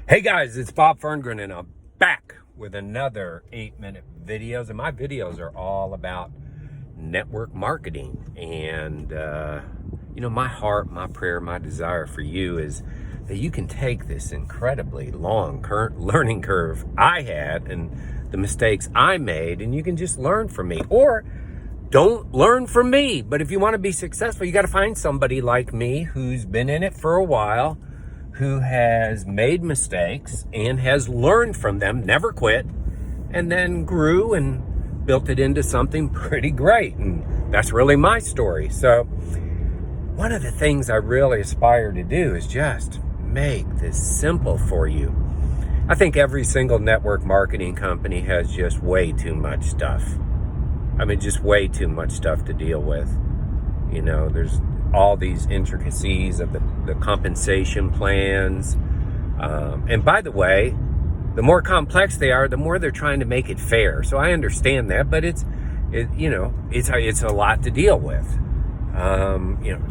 Hey guys, it's Bob Ferngren and I'm back with another 8-minute videos, and my videos are all about network marketing. And my heart, my prayer, my desire for you is that you can take this incredibly long current learning curve I had and the mistakes I made, and you can just learn from me, or don't learn from me. But if you want to be successful, you got to find somebody like me who's been in it for a while, who has made mistakes and has learned from them, never quit, and then grew and built it into something pretty great. And that's really my story. So one of the things I really aspire to do is just make this simple for you. I think every single network marketing company has just way too much stuff. Just way too much stuff to deal with. There's all these intricacies of the compensation plans. And by the way, the more complex they are, the more they're trying to make it fair. So I understand that, but it's a lot to deal with.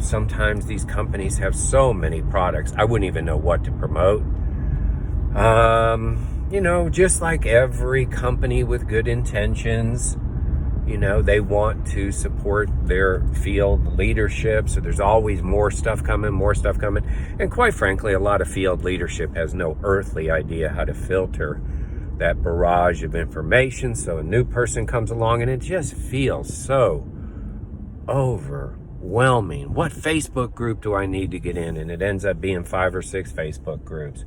Sometimes these companies have so many products, I wouldn't even know what to promote. Just like every company with good intentions, they want to support their field leadership. So there's always more stuff coming. And quite frankly, a lot of field leadership has no earthly idea how to filter that barrage of information. So a new person comes along and it just feels so overwhelming. What Facebook group do I need to get in? And it ends up being 5 or 6 Facebook groups.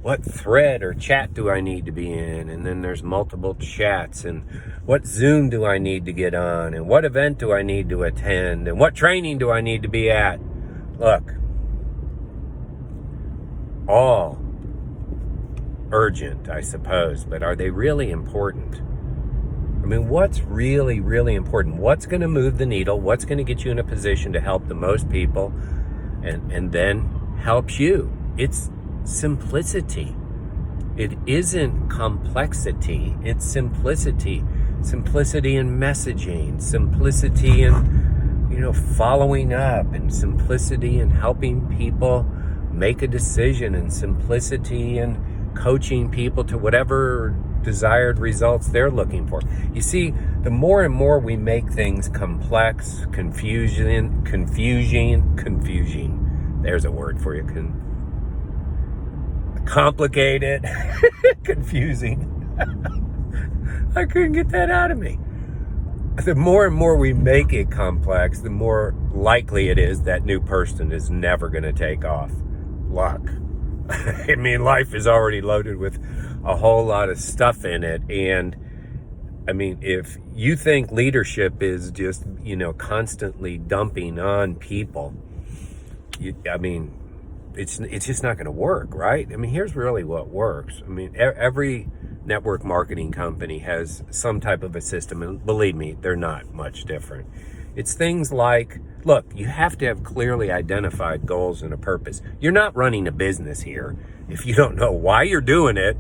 What thread or chat do I need to be in? And then there's multiple chats. And what Zoom do I need to get on? And what event do I need to attend? And what training do I need to be at? Look, all urgent, I suppose, but are they really important? What's really, really important? What's going to move the needle? What's going to get you in a position to help the most people and then helps you? It's simplicity. It isn't complexity. It's simplicity. Simplicity in messaging, simplicity in following up, and simplicity in helping people make a decision, and simplicity in coaching people to whatever desired results they're looking for. You see, the more and more we make things complex, confusing, there's a word for you, complicated, confusing. I couldn't get that out of me. The more and more we make it complex, the more likely it is that new person is never going to take off. Luck. Life is already loaded with a whole lot of stuff in it. And if you think leadership is just, constantly dumping on people, it's just not going to work, right? Here's really what works. Every network marketing company has some type of a system, and believe me, they're not much different. It's things like, look, you have to have clearly identified goals and a purpose. You're not running a business here if you don't know why you're doing it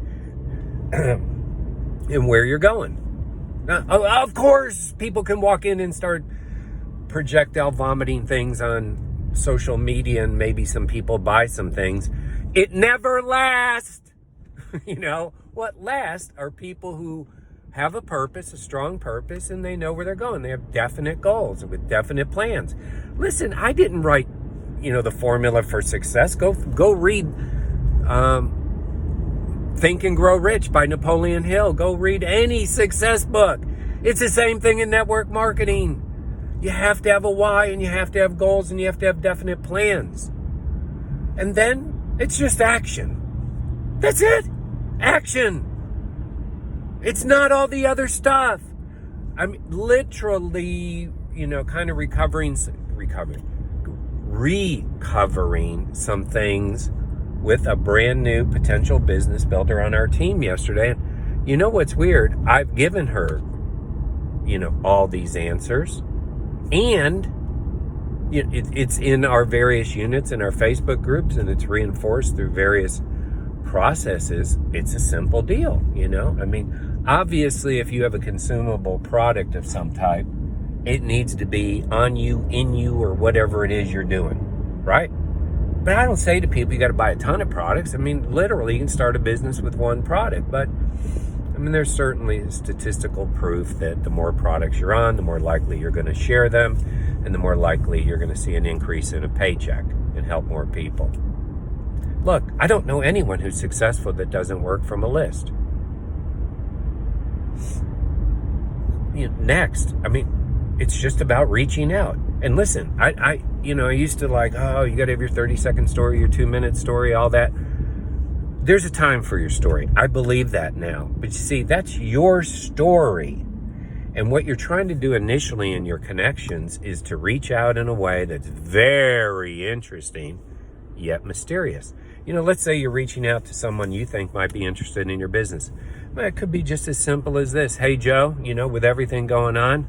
and where you're going. Now, of course, people can walk in and start projectile vomiting things on social media, and maybe some people buy some things. It never lasts. What lasts are people who have a purpose, a strong purpose, and they know where they're going. They have definite goals with definite plans. Listen, I didn't write, the formula for success. Go read Think and Grow Rich by Napoleon Hill. Go read any success book. It's the same thing in network marketing. You have to have a why, and you have to have goals, and you have to have definite plans. And then it's just action. That's it. Action. It's not all the other stuff. Literally, kind of recovering some things with a brand new potential business builder on our team yesterday. And you know what's weird? I've given her, all these answers. And it's in our various units in our Facebook groups, and it's reinforced through various processes. It's a simple deal, obviously, if you have a consumable product of some type, it needs to be on you, in you, or whatever it is you're doing, right? But I don't say to people, you got to buy a ton of products. I mean, literally, you can start a business with one product. But, I mean, there's certainly statistical proof that the more products you're on, the more likely you're going to share them, and the more likely you're going to see an increase in a paycheck and help more people. Look, I don't know anyone who's successful that doesn't work from a list. Next, I mean, it's just about reaching out. And listen, I used to like, oh, you got to have your 30-second story, your 2-minute story, all that. There's a time for your story. I believe that now. But you see, that's your story. And what you're trying to do initially in your connections is to reach out in a way that's very interesting, yet mysterious. Let's say you're reaching out to someone you think might be interested in your business. It could be just as simple as this. Hey, Joe, with everything going on,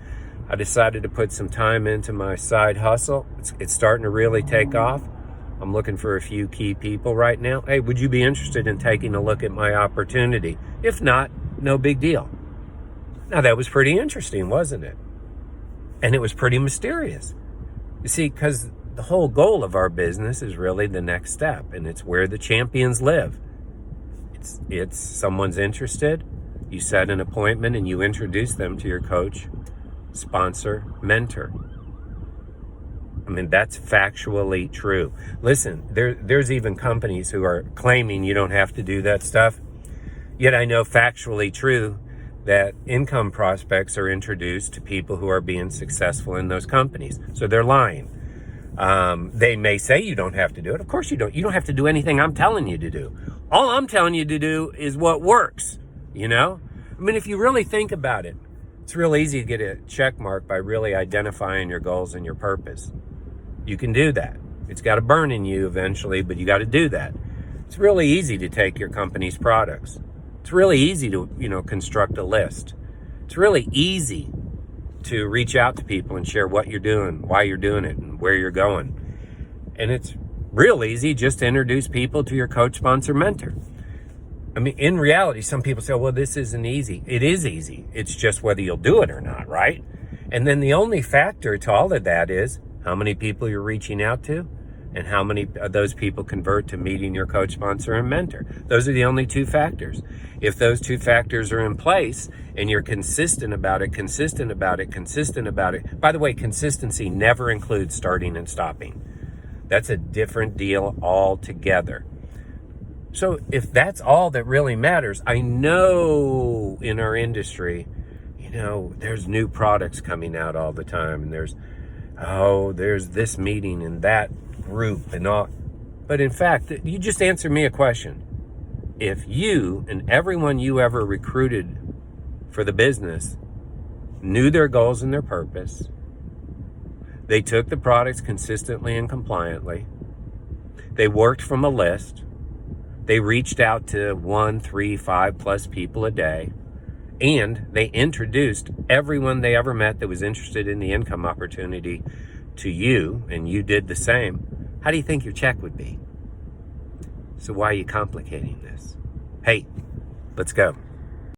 I decided to put some time into my side hustle. It's starting to really take off. I'm looking for a few key people right now. Hey, would you be interested in taking a look at my opportunity? If not, no big deal. Now, that was pretty interesting, wasn't it? And it was pretty mysterious. You see, because the whole goal of our business is really the next step, and it's where the champions live. It's someone's interested, you set an appointment, and you introduce them to your coach, sponsor, mentor. I mean, that's factually true. Listen, there's even companies who are claiming you don't have to do that stuff. Yet I know factually true that income prospects are introduced to people who are being successful in those companies. So they're lying. They may say you don't have to do it. Of course you don't. You don't have to do anything I'm telling you to do. All I'm telling you to do is what works, I mean, if you really think about it, it's real easy to get a check mark by really identifying your goals and your purpose. You can do that. It's got to burn in you eventually, but you got to do that. It's really easy to take your company's products. It's really easy to, construct a list. It's really easy to reach out to people and share what you're doing, why you're doing it, and where you're going. And it's real easy just to introduce people to your coach, sponsor, mentor. I mean, in reality, some people say, well, this isn't easy. It is easy. It's just whether you'll do it or not, right? And then the only factor to all of that is how many people you're reaching out to and how many of those people convert to meeting your coach, sponsor, and mentor. Those are the only two factors. If those two factors are in place and you're consistent about it, by the way, consistency never includes starting and stopping. That's a different deal altogether. So if that's all that really matters, I know in our industry, there's new products coming out all the time, and there's this meeting and that group and all. But in fact, you just answer me a question. If you and everyone you ever recruited for the business knew their goals and their purpose, they took the products consistently and compliantly, they worked from a list, they reached out to 1, 3, 5+ people a day, and they introduced everyone they ever met that was interested in the income opportunity to you, and you did the same, how do you think your check would be? So why are you complicating this? Hey, let's go.